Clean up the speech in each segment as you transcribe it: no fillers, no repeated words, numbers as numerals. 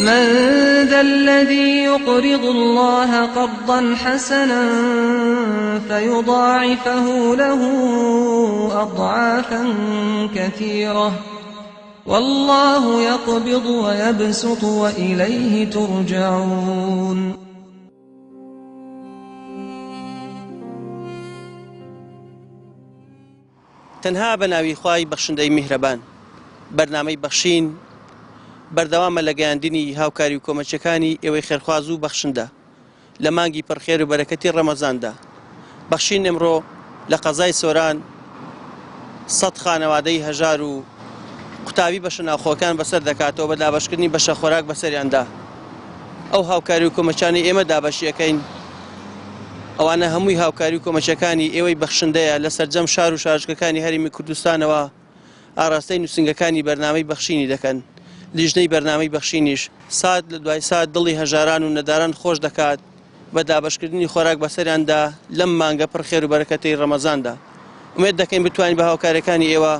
من ذا الذي يقرض الله قرضا حسنا فيضاعفه له أضعافا كثيرة والله يقبض ويبسط وإليه ترجعون. تەنها بەناوی خوای بەخشندەی میهرەبان بەرنامەی بەخشین بەردەوامە لە گەیاندنی هاوکاری و کۆمەچەکانی ئێوەی خێرخواز و بەخشندە لە مانگی پڕخێر و بەرەکەتی ڕەمەزاندا. بەخشین ئەمڕۆ لە قەزای سۆران 100 خانەوادەی هەژار و قوتابی بەشە ناوخۆکان بەسەر دەکاتەوە بە دابەشکردنی بەشە خۆراک بەسەریاندا. ئەو هاوکاری و کۆمەچانی ئێمە دابەشیەکەین ئەوانە هەمووی هاوکاری و کۆمەچەکانی ئێوەی بەخشندەیە لە سەرجەم شار و شارژگەکانی هەرێمی کوردستانەوە ئاراستەی نووسنگەکانی بەرنامەی بەخشینی دەکەن. لیژنەی بەرنامەی بەخشینیش سات لە دوای سات دڵی هەژاران و نەداران خۆش دەکات بە دابەشکردنی خۆراک بەسەریاندا لەم مانگە پڕخێر و بەرەکەتەی ڕەمەزاندا. ئومێد دەکەین بتوانین بە هاوکارەکانی ئێوە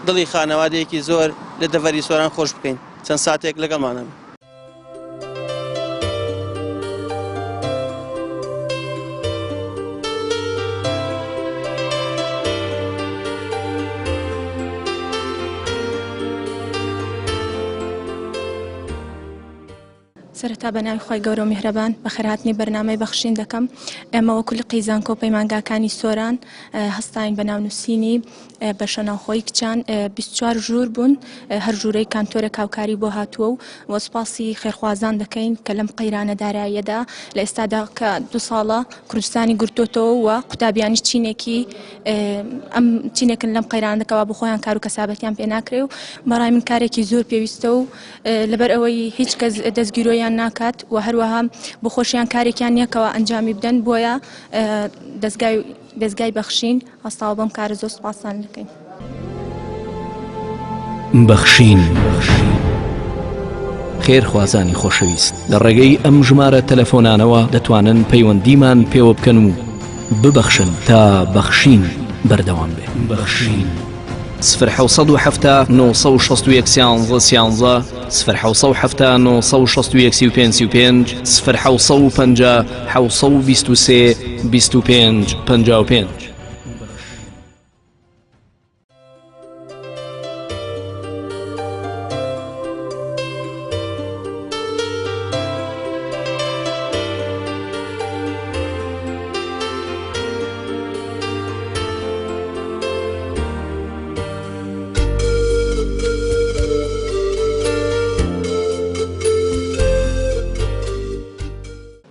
دڵی خانەوادەیەکی زۆر لە دەڤەری سۆران خۆش بکەین. چەند ساتێک لەگەڵمانن. سەرەتا بەناوی خۆی گەورە و میهرەبان بەخێرهاتنی بەرنامەی بەخشین دەکەم. ئێمە وەکو لە قەیزانکۆ پەیمانگاکانی سۆران هەستاین بە ناونووسینی بەشە ناوخۆی کچان 24 ژوور بوون. هەر ژوورەی کانتۆرە کاوکاری بۆ هاتووە و وەسپاسی خێرخوازان دەکەین کە لەم قەیرانە داراییەدا لە ئێستادا کە 2 ساڵە کوردستانی گرتوتەوە و قوتابیانی چینێکی ئەم چینێکن لەم قەیرانەکەەوە بۆ خۆیان کار و کەسابەتیان پێ ناکرێ و بەڕای من کارێکی زۆر پێویستە و لەبەر ئەوەی هیچ کەس دەستگیرۆیان ناکات و هەروەها بۆ خۆشیان کارێکیان نییەکەوە ئەنجامی بدەن بۆیە دەستگای بەخشین هەستاوە بەم کارە زۆر سوپاسان دەکەین. بەخشین خێرخوازانی خۆشەویست لە ڕێگەی ئەم ژمارە تەلەفۆنانەوە دەتوانن پەیوەندیمان پێوە بکەن و ببەخشن تا بەخشین بەردەوام بێ. بەخشین 0770 961 13 0770 961 35 0750 723 25 55.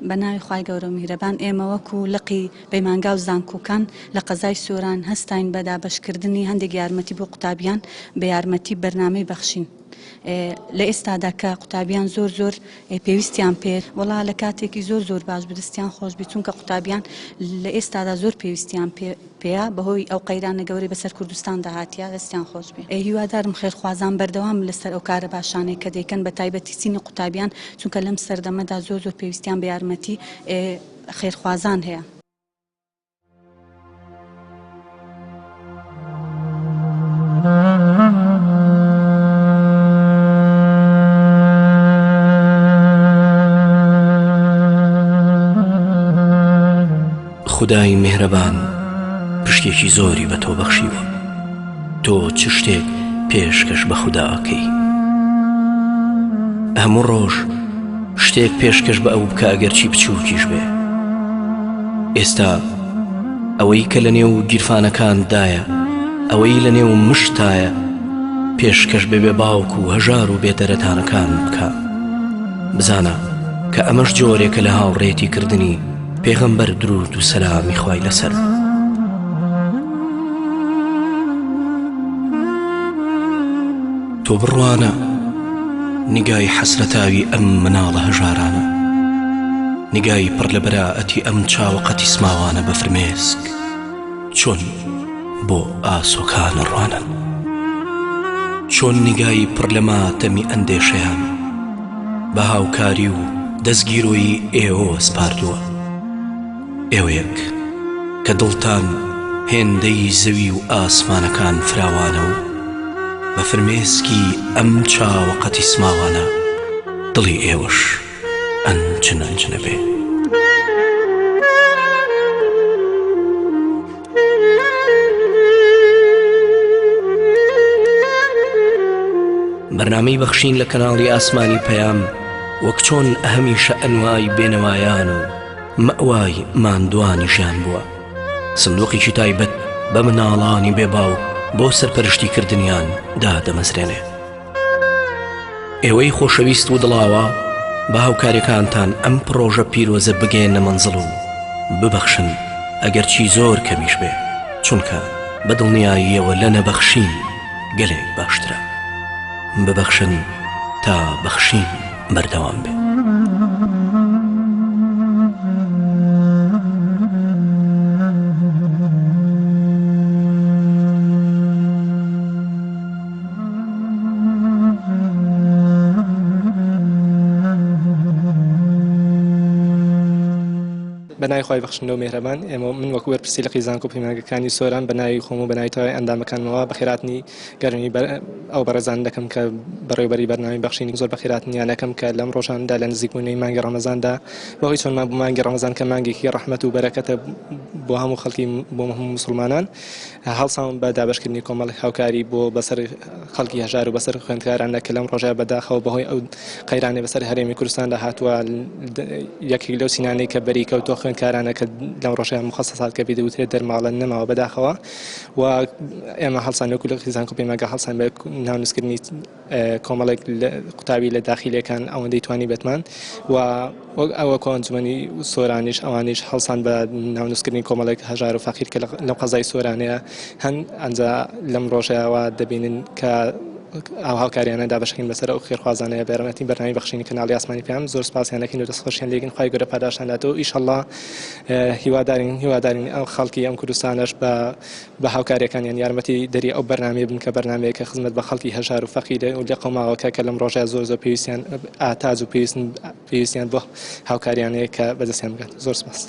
بەناوی خوای گەورە و میهرەبان ئێمە وەکو لقی پەیمانگا و زانکۆکان لە قەزای سۆران هەستاین بە دابەشکردنی هەندێک یارمەتی بۆ قوتابیان بە یارمەتی بەرنامەی بەخشین. لە ئێستادا کە قوتابیان زۆر پێویستیان پێ وەڵا لە کاتێکی زۆر باش بدەستیان خۆش بێت چونکە قوتابیان لە ئێستادا زۆر پێویستیان پێەیە بەهۆی ئەو قەیرانە گەورەی بەسەر کوردستان داهاتیە دەستیان خۆش بێ. هیوادارم خێرخوازان بەردەوام لەسەر ئەو کارە باشانەی کە دەیکەن بە تایبەتی چینی قوتابیان چونکە لەم سەردەمەدا زۆر پێویستیان بە یارمەتی خێرخوازان هەیە. خدای میهرەبان پشتێکی زۆری بە تۆ بەخشیوە. تۆ چ شتێک پێشکەش بە خودا ئەکەی؟ هەموو ڕۆژ شتێک پێشکەش بە ئەو بکە ئەگەرچی بچووکیش بێ. ئێستا ئەوەی کە لە نێو گیرفانەکاندایە ئەوەی لە نێو مشتایە پێشکەش بێ باوک و هەژار و بێدەرەتانەکان بکە. بزانە کە ئەمەش جۆرێکە لە هاوڕێتی کردنی پێغەمبەر درود و سەلامی خوای لەسەر. تۆ بڕوانە نیگای حەسرەتاوی ئەم مناڵە هەژارانە، نیگای پڕ لە بەراعەتی ئەم چاوەقەتی سماوانە بە فرمێسک چۆن بۆ ئاسۆکانە ڕوانن، چۆن نیگای پڕ لە ماتەمی ئەندێشەیان بە هاوکاری و دەستگیرۆیی ئێوە سپاردووە. ئێوەیەک کە دڵتان هێندەی زەوی و ئاسمانەکان فراوانە و بە فرمێسکی ئەم چاوەقەتی سماوانە دڵی ئێوەش ئەنجنە بێ. بەرنامەی بەخشین لە کەناڵی ئاسمانی پەیام وەک چۆن هەمیشە ئەنوای بێنەوایان و مەوای ماندوانی ژیان بووە، سندوقێکی تایبەت بە مناڵانی بێباو بۆ سەرپەرشتیکردنیان دادەمەزرێنێ. ئێوەی خۆشەویست و دڵاوە بە هاوکاریەکانتان ئەم پرۆژە پیرۆزە بگەێنە مەنزڵ و ببەخشن ئەگەرچی زۆر کەمیش بێ، چونکە بە دڵنیاییەوە لە نەبەخشین گەلێک باشترە. ببەخشن تا بەخشین بەردەوام بێ. بەنای خۆی بەخشندە و میهرەبان، ئێمە من وەکو وەرپرسی لە قیزان و پەیمانگەکانی سۆران بەناوی خۆم و بەناوی تەواوی ئەندامەکانمەوە بەخێراتنی گەرمی ئەو بەڕێزان دەکەم کە بەڕێوەبەری بەرنامەی بەخشینی زۆر بەخێراتنیان دەکەم کە لەم ڕۆژاندا لە نزیکبوونەی مانگی ڕەمەزاندا بەهۆی چۆنمان بوو مانگی ڕەمەزان کە مانگێکی ڕەحمەت و بەرەکەتە بۆ هەموو خەڵکی، بۆ هەموو مسلمانان، هەڵساون بە دابەشکردنی کۆمەڵی هاوکاری بۆ بەسەر خەڵکی هەژار و بەسەر خوێندکارانە کە لەم ڕۆژە بەداخەوە بەهۆی ئەو قەیرانەی بەسەر هەرێمی کوردستاندا هاتووە یەکێک لەو سینانەی کە بەری کەوتۆ خوێندکارانە کە لەم ڕۆژەیان مخەسەسات کە پێدەوترێت دەرماڵە نەماوە بەداخەوە، و ئێمە هەڵسان وەکو لە قیزان و پەیمانگە هەڵسان بە ناونووسکردنی کۆمەڵێک قوتابی لە داخیلەکان ئەوەندەی توانی بێتمان، و ئەوە کۆ ئەنجومەنی سۆرانیش ئەوانیش هەڵسان بە ناونووسکردنی کۆمەڵێک هەژار و فەقیر کە لەم قەزای سۆرانەیە هەن ئەنجا لەم ڕۆژەیەوە دەبینن کە ئەو هاوکاریانە دابەشەکەین بەسەر ئەو خێرخوازانەیە بێڕەتی بەرنامەی بەخشینی کەناڵی ئاسمانی پێیام زۆر سپاسیانەکەین و دەستخۆشیان لێگین، خوای گەورە پاداشتانداتەوە. ئیشەڵڵا هیوادارین ئەو خەڵکی ئەم کوردستانەش بە هاوکاریەکانیان یارمەتی دەری ئەو بەرنامەیە بن کە بەرنامەیەکە خزمەت بە خەڵکی هەژار و فەقیرە و لە قەوماوەکە کە لەم ڕۆژەیە زۆر پێویستیان ئاتاز و پێویستیان بۆ هاوکاریانەیە کە بەدەستیان بگات. زۆر سپاس.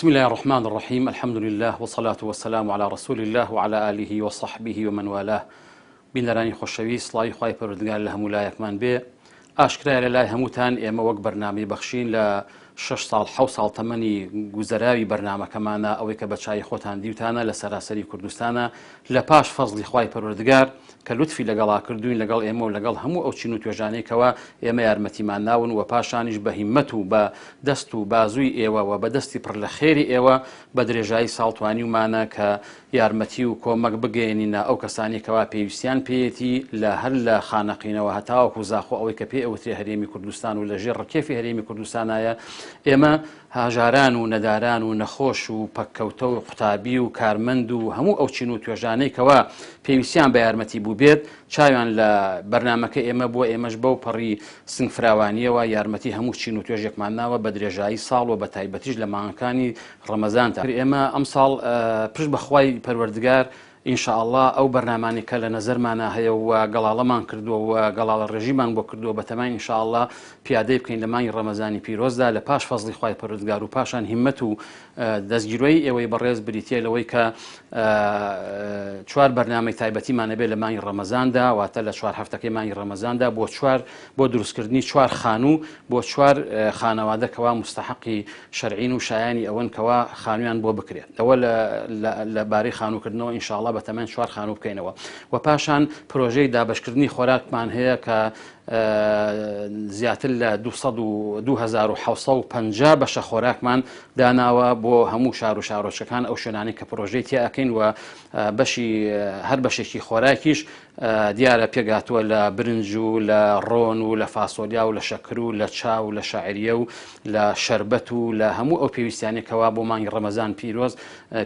بسم الله الرحمن الرحيم، الحمد لله والصلاة والسلام على رسول الله وعلى آله وصحبه ومن والاه. بینەرانی خۆشەویست، سڵاوی خوای پەروەردگار لە هەموو لایەکمان بێ. ئاشکرایە لە لای هەمووتان ئێمە وەک بەرنامەی بەخشین لە 6 ساڵ 7 ساڵ تەمەنی گوزەراوی بەرنامەکەمانە، ئەوەی کە بە چای خۆتان دیوتانە لە سەراسەری کوردستانە لە پاش فەزلی خوای پەروەردگار کە لوتفی لەگەڵا کردوین لەگەڵ ئێمە و لەگەڵ هەموو ئەو چین و توێژانەیەکەوە ئێمە یارمەتیمان ناون، و پاشانیش بە هیممەت و بە دەست و بازووی ئێوە و بە دەستی پڕ لە خێری ئێوە بە درێژایی ساڵتوانی ومانە کە یارمەتی و کۆمەک بگەێنینە ئەو کەسانێکەوە پێویستیان پێیەتی لە هەر لە خانەقینەوە هەتاوەکو زاخۆ ئەوەی کە پێ ئەوترێ هەرێمی کوردستان و لە ژێر ڕکێفی هەرێمی کوردستانایە. ئێمە هاژاران و نەداران و نەخۆش و پەککەوتە و قوتابی و کارمەند و هەموو ئەو چین و توێژانەیەکەوە پێویستیان بە یارمەتی بوو بێت، چاویان لە بەرنامەکە ئێمە بۆ ئێمەش بەو پەڕی سنگفراوانیەوە یارمەتی هەموو چین و توێژێکمان ناوە بە درێژایی ساڵ و بە تایبەتیش لە مانگەکانی ڕەمەزاندا. ئێمە ئەم ساڵ پشت بەخوای پەروەردگار ئینشاءالله ئەو بەرنامانی کە لە نەزەرمانە هەیە و گەڵاڵەمان کردووە و گەڵاڵە ڕێژیمان بۆ کردووە بەتەمای ئینشاءالله پیادەی بکەین لە مانگی ڕەمەزانی پیرۆزدا لە پاش فەزلی خوای پەروەردگار و پاشان هیممەت و دەستگیرۆی ئێوەی بەڕێز بریتیە لەوەی کە 4 بەرنامەی تایبەتیمانە بێت لە مانگی ڕەمەزاندا، واتە لە 4 هەفتەکەی مانگی ڕەمەزاندا بۆ دروستکردنی 4 خانوو بۆ 4 خانەوادەکەوە مستحقی شەرعین و شایانی ئەوەن کەوا خانوویان بۆ بکرێت. ئەوە لە بارەی خانووکردنەوە ئینشاءالله بەتەمەن 4 خانوو بکەینەوە، و پاشان پرۆژەی دابەشکردنی خۆراکمان هەیە کە زیاتر لە 2750 بەشە خۆراکمان داناوە بۆ هەموو شار و شارۆچەکان ئەو شوێنانی کە پرۆژەی تیاکەین، و هەر بەشێکی خۆراکیش دیارە پێگاتووە لە برنج و لە ڕۆن و لە فاسۆلیا و لە شەکر و لە چاو و لە شاعریە و لە شەربەت و لە هەموو ئەو پێویستیانێکەوە بۆ مانگی ڕەمەزان پیرۆز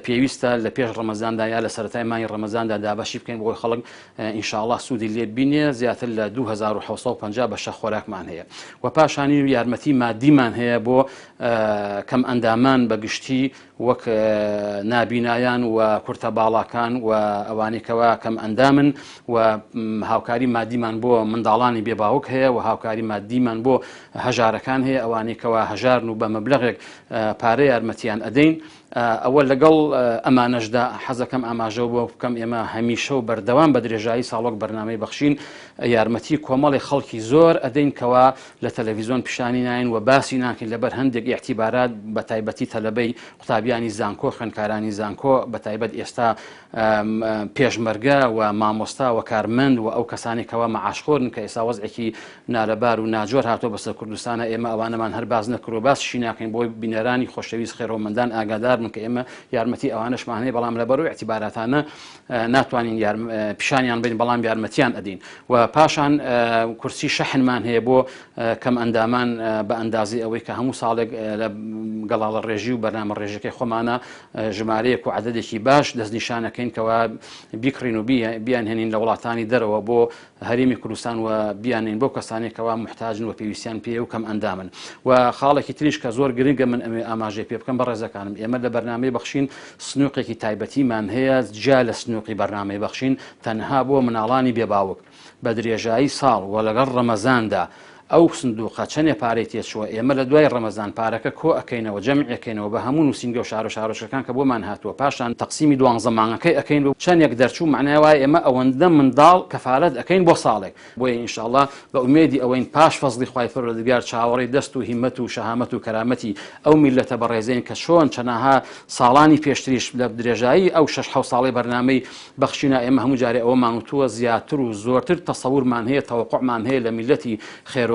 پێویستە لە پێش ڕەمەزاندا یا لە سەرەتای مای ڕەمەزاندا دابەشی بکەین بۆی خەڵک ئینشاءالله سوودی لێ بینێ زیاتر لە 2750 بەشە خۆراکمان هەیە و پاشانی یارمەتی مادیمان هەیە بۆ کەم ئەندامان بەگشتی وەک نابینایان و کورتە باڵاکان و ئەوانێکەوە کەم ئەندامن و هاوکاری مادیمان بۆ منداڵانی بێباوک هەیە و هاوکاری مادیمان بۆ هەژارەکان هەیە ئەوانێکەوە هەژارن و بە مەبلەغێک پارەی یارمەتیان ئەدەین ئەوە لەگەڵ ئەمانەشدا حەزەکەم ئاماژەوە بۆ بکەم ئێمە هەمیشە و بەردەوام بە درێژایی ساڵۆک بەرنامەی بەخشین یارمەتی کۆمەڵی خەڵکی زۆر ئەدەین کەوا لە تەلەڤیزۆن پیشانی ناین و باسی ناکەین لەبەر هەندێک ئیعتیبارات بە تایبەتی تەلەبەی قوتابیانی زانکۆ خوێندکارانی زانکۆ بە تایبەت ئێستا پێشمەرگە و مامۆستا و کارمەند و ئەو کەسانێکەوە مەعاشخۆرن کە ئێستا وەزعێکی نالەبار و ناجۆر هاتۆ بەسەر کوردستانە ئێمە ئەوانەمان هەر باز نەکرۆ باسشی ناکەین بۆی بینەرانی خۆشەویست خێرەوەمەندان ئاگادار کە ئێمە یارمەتی ئەوانشمان هەیە بەڵام لەبەرەوەی ئەعتیباراتانە ناتوانین پیشانیان بین بەڵام یارمەتیان ئەدین و پاشان کورسی شەحنمان هەیە بۆ کەم ئەندامان بە ئەندازی ئەوەی کە هەموو ساڵێک لە گەڵاڵە ڕێژی و بەرنامە ڕێژەکەی خۆمانە ژمارەیەک و عەدەدێکی باش دەستنیشانەکەین کەوا بیکڕین و بیان هێنین لە وڵاتانی دەرەوە بۆ هەرێمی کوردستان و بیانین بۆ کەسانێکەوە محتاجن و پێویستیان پێ و کەم ئەندامن و خاڵێکی تریش کە زۆر گرنگە من ئەمێ ئاماژەی پێ بکەم بە ڕێزەکانم ئێمە لە بەرنامەی بەخشین سنووقێکی تایبەتیمان هەیە جا لە سنووقی بەرنامەی بەخشین تەنها بۆ مناڵانی بێباوک بە درێژایی ساڵ و لەگەڵ ڕەمەزاندا ئەو سندوقە چەندێ پارەی تێچووە ئێمە لە دوای ڕەمەزان پارەکە کۆ ئەەکەینەوە جەمعەکەینەوە بە هەموو نووسینگە و شار و شارۆچەکان کە بۆمان هاتووە پاشان تەقسیمی دوانزەمانەکەی ئەەکەین و چەندێک دەرچوو معنای وایە ئێمە ئەوەندە منداڵ کەفالەت ئەەکەین بۆ ساڵێک بۆیە ئینشاءڵڵا بە ئومێدی ئەوەین پاش فەزلی خوای پەروەردگار چاوەڕێی دەست و هیممەت و شەهامەت و کەرامەتی ئەو میلەتە بەڕێزەین کە چۆن چەناها ساڵانی پێشتریش لە درێژایی ئەو 6 ساڵی بەرنامەی بەخشینە ئێمە هەموو جارێ ئەوەمان وتووە زیاتر و زۆرتر تەسەوورمان هەیە تەوەقوعمان هەیە لە میلەتی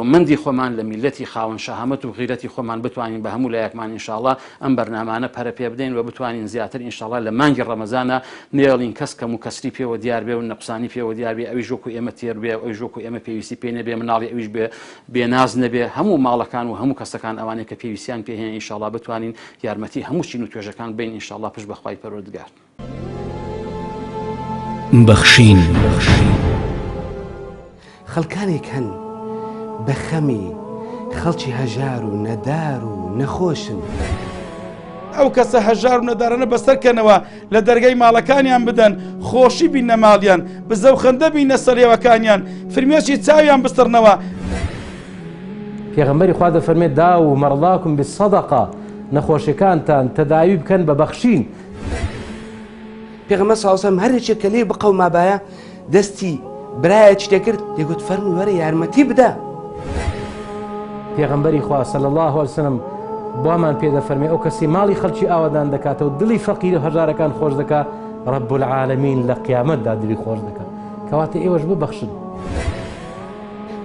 خێرۆمەندی خۆمان لە میلەتی خاوەن شەهامەت و غیرەتی خۆمان بتوانین بە هەموو لایەکمان ئینشاءڵڵا ئەم بەرنامانە پەرە پێ بدەین و بتوانین زیاتر ئینشاءڵڵا لە مانگی ڕەمەزانە نێڵین کەس کەم و کەسری پێوە دیار بێ و نەقسانی پێوە دیار بێ ئەویش وەکو ئێمە تێر بێ ئەویش وەکو ئێمە پێویستی پێ نەبێ مناڵی ئەویش بێناز نەبێ هەموو ماڵەکان و هەموو کەسەکان ئەوانەیە کە پێویستیان پێ هەیە ئینشاءڵڵا بتوانین یارمەتی هەموو چین و توێژەکان بین ئینشاءڵڵا پشت بە خوای پەروەردگار بەخشین خەڵکانێک هەن بە خەمی خەڵکی هەژار و نەدار و نەخۆشن ئەو کەسە هەژار و نەدارانە بەسەرکەنەوە لە دەرگای ماڵەکانیان بدەن خۆشی بینە ماڵیان بزە و خەندە بینە سەرێوەکانیان فرمێشی چاویان بستڕنەوە پێغەمبەری خوا دەفەرمێت دا و مەڕڵاکم بسەدەقە نەخۆشیەکانتان تەداوی بکەن بە بەخشین پێغەمبەر صلی الله علیه و سلم هەرێکێک کە لێ بقە و مابایە دەستی برایەکی دەکرد دەیگوت فەرمووی وەرە یارمەتی بدە پێغەمبەری خوا صلی الله علیه و سلم بۆمان پێدەفەرمێ ئەو کەسی ماڵی خەڵکی ئاوادان دەکاتەوە دڵی فەقیر و هەژارەکان خۆش دەکات رب العالمین لە قیامەتدا دڵی خۆش دەکات کەواتە ئێوەش ببەخشن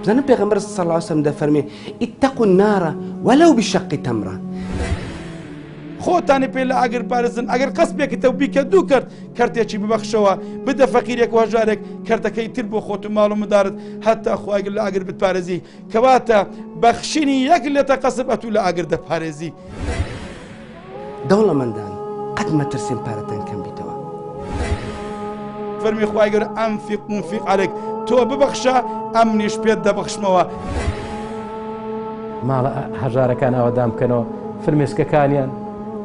بزانم پێغەمبەر صلی الله علیه و سلم دەفەرمێ اتقوا النار ولو بشق تمرة خۆتانی پێ لە ئاگر پارێزن ئەگەر قەسبێکتە و بیکە دوو کرد کەرتێکی ببەخشەوە بدە فەقیرێک و هەژارێک کەرتەکەی تر بۆ خۆت و ماڵ و مدارت هەتا خواگر لە ئاگر بتپارێزی کەواتە بەخشینی یەک لێتە قەسب ئەتوو لە ئاگر دەپارێزی دەوڵەمەندان قەت مەترسین پارەتان کەم بیتەوە فەرمی خواگر ئەنفیق منفیق عەلەیک تۆ ببەخشە ئەمنیش پێت دەبەخشمەوە ماڵە هەژارەکان ئاوادان بکەنەوە فرمێسکەکانیان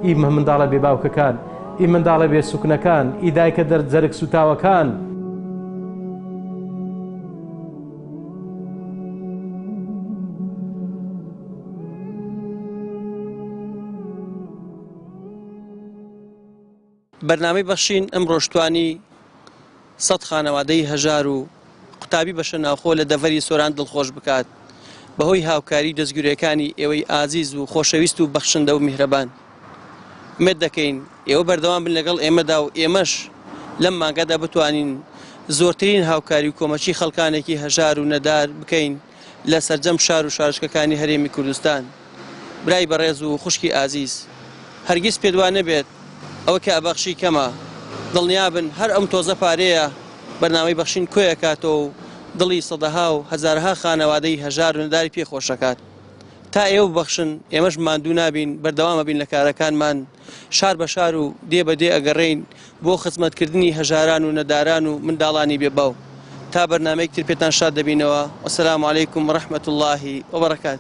ئی منداڵە بێ باوکەکان ئی منداڵە بێ سوکنەکان ئی دایکە دەرجەرگ سوتاوەکان بەرنامەی بەخشین ئەم ڕۆژتوانی 100 خانەوادەی هەژار و قوتابی بەشە ناوخۆ لە دەڤەری سۆران دڵخۆش بکات بەهۆی هاوکاری دەستگورەکانی ئێوەی ئازیز و خۆشەویست و بەخشندە و میهرەبان مێت دەکەین ئێوە بەردەوام بن لەگەڵ ئێمەدا و ئێمەش لەم مانگەدا بتوانین زۆرترین هاوکاری و کۆمەچی خەڵکانێکی هەژار و نەدار بکەین لە سەرجەم شار و شارچکەکانی هەرێمی کوردستان برای بەڕێز و خوشکی ئازیز هەرگیز پێدوان نەبێت ئەوە کە ئەبەخشی کەمە دڵنیابن هەر ئەم تۆزە پارەیە بەرنامەی بەخشین کۆیەکاتەوە و دڵی سەدەها و هەزارها خانەوادەی هەژار و نەداری پێخۆشەکات تا ئێوە ببەخشن ئێمەش ماندوو نابین بەردەوامە بین لە کارەکانمان شار بە شار و دێ بە دێ ئەگەڕێین بۆ خزمەتکردنی هەژاران و نەداران و منداڵانی بێباو تا بەرنامەیەک تر پێتان شاد دەبینەوە. وەسەلام عەلەیکم ڕەحمەتوڵڵاهی وبەرەکات.